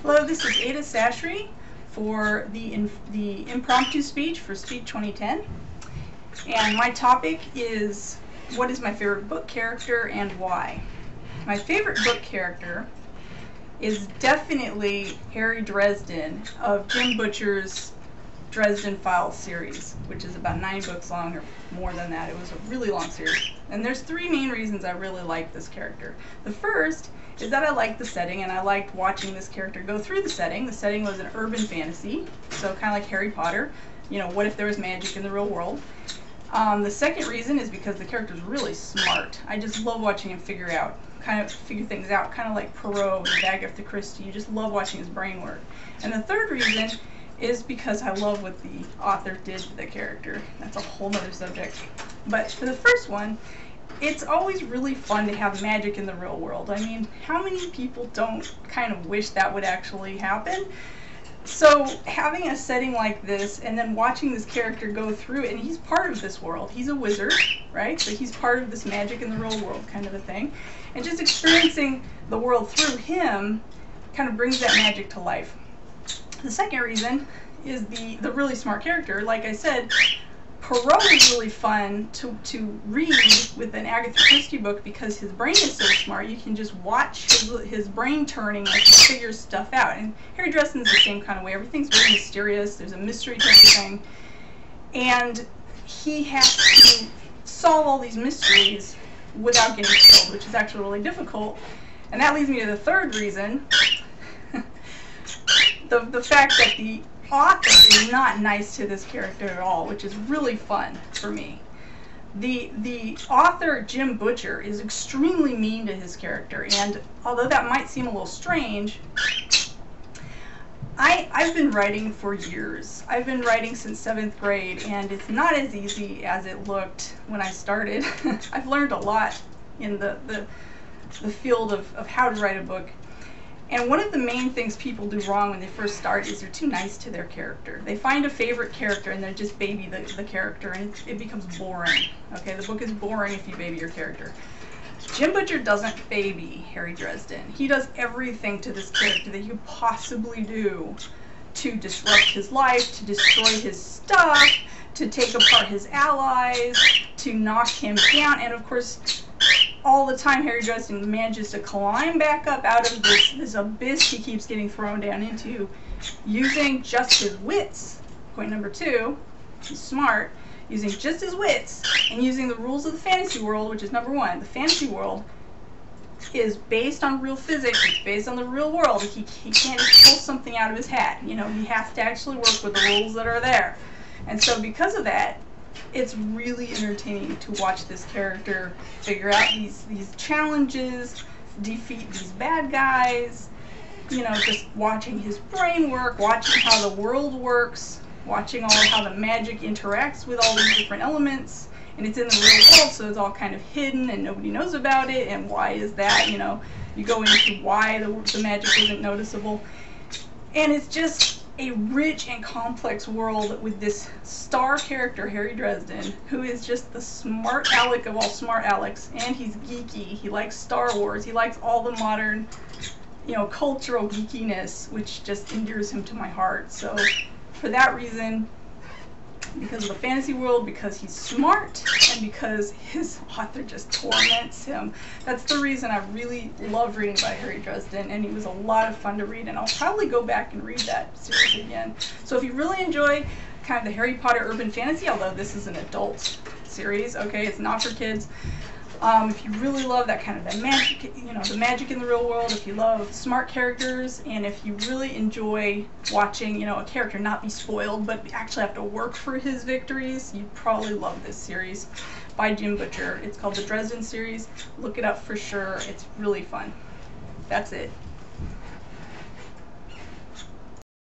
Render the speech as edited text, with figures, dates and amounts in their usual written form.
Hello, this is Ada Sashri for the Impromptu Speech for Speech 2010. And my topic is, what is my favorite book character and why? My favorite book character is definitely Harry Dresden of Jim Butcher's Dresden Files series, which is about 9 books long, or more than that. It was a really long series. And there's 3 main reasons I really like this character. The first is that I liked the setting, and I liked watching this character go through the setting. The setting was an urban fantasy, so kind of like Harry Potter. You know, what if there was magic in the real world? The second reason is because the character's really smart. I just love watching him figure things out, kind of like Perrault in Agatha Christie. You just love watching his brain work. And the third reason is because I love what the author did to the character. That's a whole nother subject. But for the first one, it's always really fun to have magic in the real world. I mean, how many people don't kind of wish that would actually happen? So having a setting like this and then watching this character go through it, and he's part of this world. He's a wizard, right? So he's part of this magic in the real world kind of a thing. And just experiencing the world through him kind of brings that magic to life. The second reason is the really smart character. Like I said, Perrault is really fun to read with an Agatha Christie book because his brain is so smart. You can just watch his brain turning as he figures stuff out. And Harry Dresden's the same kind of way. Everything's very mysterious. There's a mystery type of thing. And he has to solve all these mysteries without getting killed, which is actually really difficult. And that leads me to the third reason. The fact that the author is not nice to this character at all, which is really fun for me. The author, Jim Butcher, is extremely mean to his character, and although that might seem a little strange, I've been writing for years. I've been writing since 7th grade, and it's not as easy as it looked when I started. I've learned a lot in the field of how to write a book. And one of the main things people do wrong when they first start is they're too nice to their character. They find a favorite character and they just baby the character, and it becomes boring. Okay, the book is boring if you baby your character. Jim Butcher doesn't baby Harry Dresden. He does everything to this character that you could possibly do to disrupt his life, to destroy his stuff, to take apart his allies, to knock him down, and of course, all the time Harry Dresden manages to climb back up out of this abyss he keeps getting thrown down into using just his wits. Point number 2, he's smart, using just his wits and using the rules of the fantasy world, which is number 1. The fantasy world is based on real physics, it's based on the real world. He can't just pull something out of his hat. You know, he has to actually work with the rules that are there. And so because of that, it's really entertaining to watch this character figure out these challenges, defeat these bad guys, you know, just watching his brain work, watching how the world works, watching how the magic interacts with all these different elements. And it's in the real world, so it's all kind of hidden and nobody knows about it, and why is that, you know, you go into why the magic isn't noticeable. And it's just a rich and complex world with this star character, Harry Dresden, who is just the smart aleck of all smart alecks, and he's geeky. He likes Star Wars. He likes all the modern, you know, cultural geekiness, which just endears him to my heart. So for that reason, because of the fantasy world, because he's smart, and because his author just torments him. That's the reason I really love reading by Harry Dresden, and he was a lot of fun to read, and I'll probably go back and read that series again. So if you really enjoy kind of the Harry Potter urban fantasy, although this is an adult series, okay, it's not for kids. If you really love that kind of the magic, you know, the magic in the real world, if you love smart characters, and if you really enjoy watching, you know, a character not be spoiled, but actually have to work for his victories, you'd probably love this series by Jim Butcher. It's called the Dresden series. Look it up for sure. It's really fun. That's it.